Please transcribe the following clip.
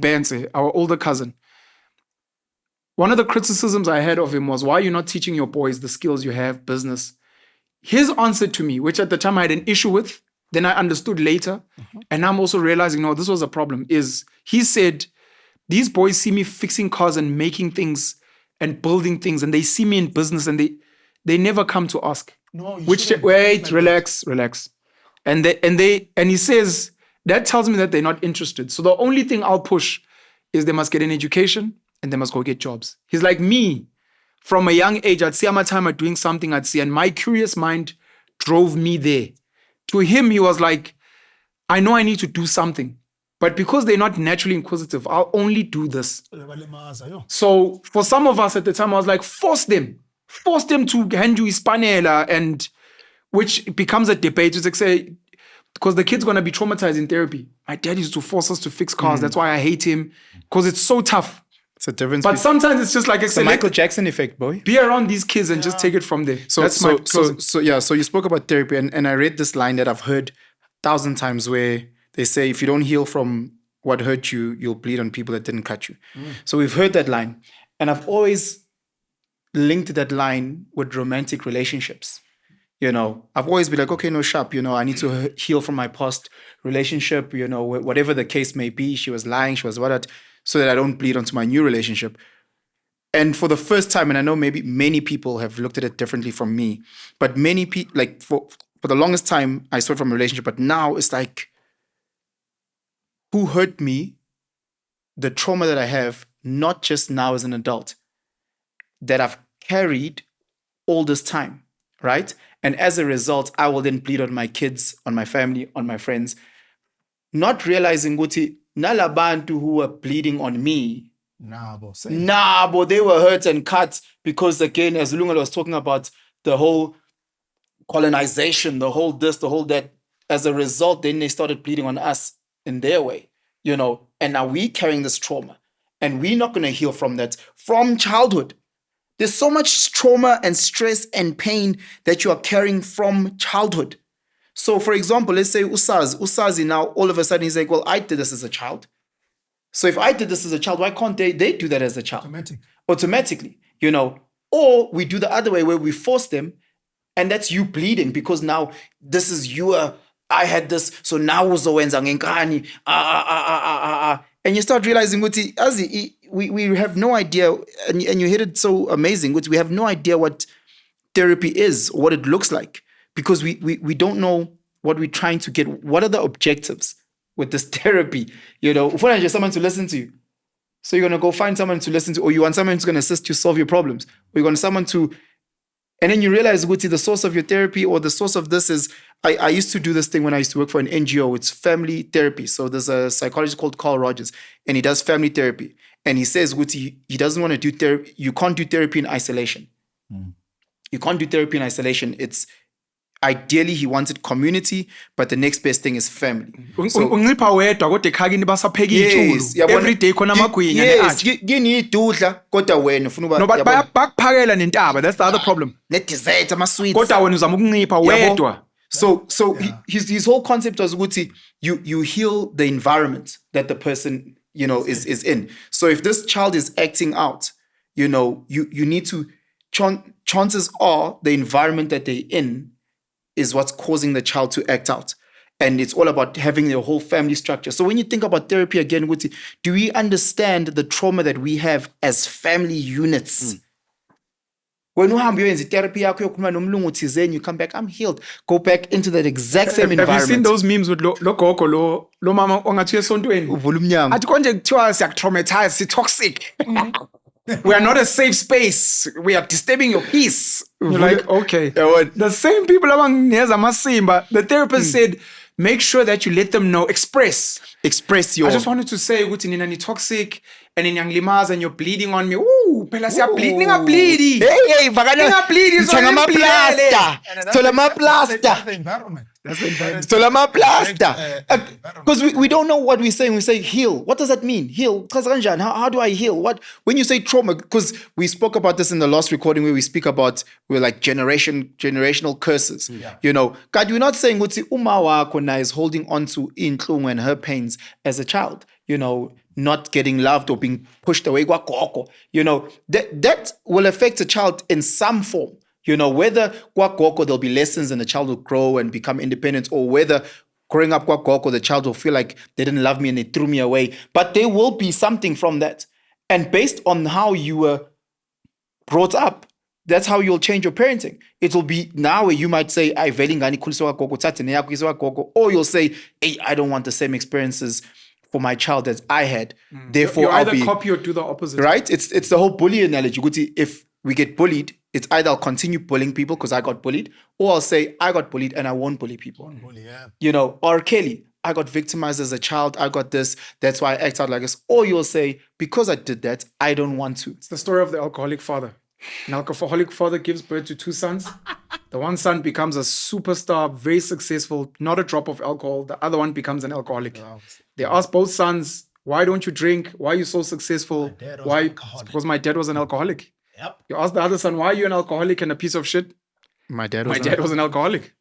Penson, our older cousin. One of the criticisms I had of him was, why are you not teaching your boys the skills you have, business? His answer to me, which at the time I had an issue with, then I understood later, and I'm also realizing, no, this was a problem, is he said, these boys see me fixing cars and making things and building things, and they see me in business, and they never come to ask. No, wait, relax. And he says, that tells me that they're not interested. So the only thing I'll push is they must get an education and they must go get jobs. He's like me. From a young age, I'd see my time at doing something I'd see, and my curious mind drove me there. To him, he was like, I know I need to do something, but because they're not naturally inquisitive, I'll only do this. So for some of us at the time, I was like, force them to hand you Hispanela, and which becomes a debate. It's like, say, because the kid's going to be traumatized in therapy. My dad used to force us to fix cars. That's why I hate him, because it's so tough. It's a difference. But sometimes it's just like the Michael Jackson effect, boy. Be around these kids and just take it from there. So you spoke about therapy, and I read this line that I've heard 1,000 times where they say, if you don't heal from what hurt you, you'll bleed on people that didn't cut you. So we've heard that line, and I've always linked that line with romantic relationships. I've always been like, okay, no, sharp, I need to heal from my past relationship, whatever the case may be. She was lying, she was what, so that I don't bleed onto my new relationship. And for the first time, and I know maybe many people have looked at it differently from me, but many people, like for the longest time, I saw it from a relationship, but now it's like, who hurt me? The trauma that I have, not just now as an adult, that I've carried all this time, right? And as a result, I will then bleed on my kids, on my family, on my friends, not realizing Guti, nalabantu who were bleeding on me. But they were hurt and cut because, again, as Lungal was talking about the whole colonization, the whole this, the whole that. As a result, then they started bleeding on us in their way, and now we're carrying this trauma, and we're not going to heal from that from childhood. There's so much trauma and stress and pain that you are carrying from childhood. So, for example, let's say Usazi now, all of a sudden, he's like, well, I did this as a child. So if I did this as a child, why can't they do that as a child? Automatically, Or we do the other way where we force them, and that's you bleeding because now this is your, I had this, so now uzowenza ngenkani, and you start realizing, we have no idea, and you hit it so amazing, we have no idea what therapy is, what it looks like. Because we don't know what we're trying to get. What are the objectives with this therapy? If you just someone to listen to you. So you're going to go find someone to listen to, or you want someone who's going to assist you solve your problems. Or you want someone to, and then you realize, Guti, the source of your therapy or the source of this is, I used to do this thing when I used to work for an NGO. It's family therapy. So there's a psychologist called Carl Rogers, and he does family therapy. And he says, Guti, he doesn't want to do therapy. You can't do therapy in isolation. You can't do therapy in isolation. It's, ideally, he wanted community, but the next best thing is family. So, yes, every day khona amagwinya no, but bayakuphakela nentaba. That's the other problem. Ne-dessert, ama-sweets. Kodwa wena uzama ukuncipha wedwa. So his whole concept was Guti, you heal the environment that the person is in. So if this child is acting out, you need to, chances are the environment that they're in is what's causing the child to act out. And it's all about having their whole family structure. So when you think about therapy again, Guti, do we understand the trauma that we have as family units? When you have therapy, you come back, I'm healed. Go back into that exact same environment. Have you seen those memes with lo gogo lo mama ongathi esontweni? Athi konje kuthiwa siyakutraumatize, si toxic. We are not a safe space. We are disturbing your peace. You're like, okay. The same people abangineza amasimba, the therapist said, make sure that you let them know, express your... I just wanted to say, ukuthi nina ni toxic, and niyangilimaza, and you're bleeding on me. Ooh, phela siyableed, ningableedi. Hey, ningableedi, That's the environment. Because we don't know what we're saying. We say heal. What does that mean? Heal. How do I heal? When you say trauma, because we spoke about this in the last recording where we speak about we're like generational curses. God, we're not saying Uma wakho na is holding on to inhlungu and her pains as a child. not getting loved or being pushed away, that will affect a child in some form. Whether there'll be lessons and the child will grow and become independent, or whether growing up the child will feel like they didn't love me and they threw me away. But there will be something from that. And based on how you were brought up, that's how you'll change your parenting. It will be now where you might say, or you'll say, hey, I don't want the same experiences for my child as I had. Therefore, You I'll either be copy or do the opposite. right. It's the whole bully analogy. If we get bullied, it's either I'll continue bullying people because I got bullied, or I'll say I got bullied and I won't bully people. Or Kelly, I got victimized as a child. I got this. That's why I act out like this. Or you'll say, because I did that, I don't want to. It's the story of the alcoholic father. An alcoholic father gives birth to 2 sons. The one son becomes a superstar, very successful, not a drop of alcohol. The other one becomes an alcoholic. They ask both sons, why don't you drink? Why are you so successful? Why? It's because my dad was an alcoholic. Yep. You ask the other son, why are you an alcoholic and a piece of shit? My dad My dad was an alcoholic.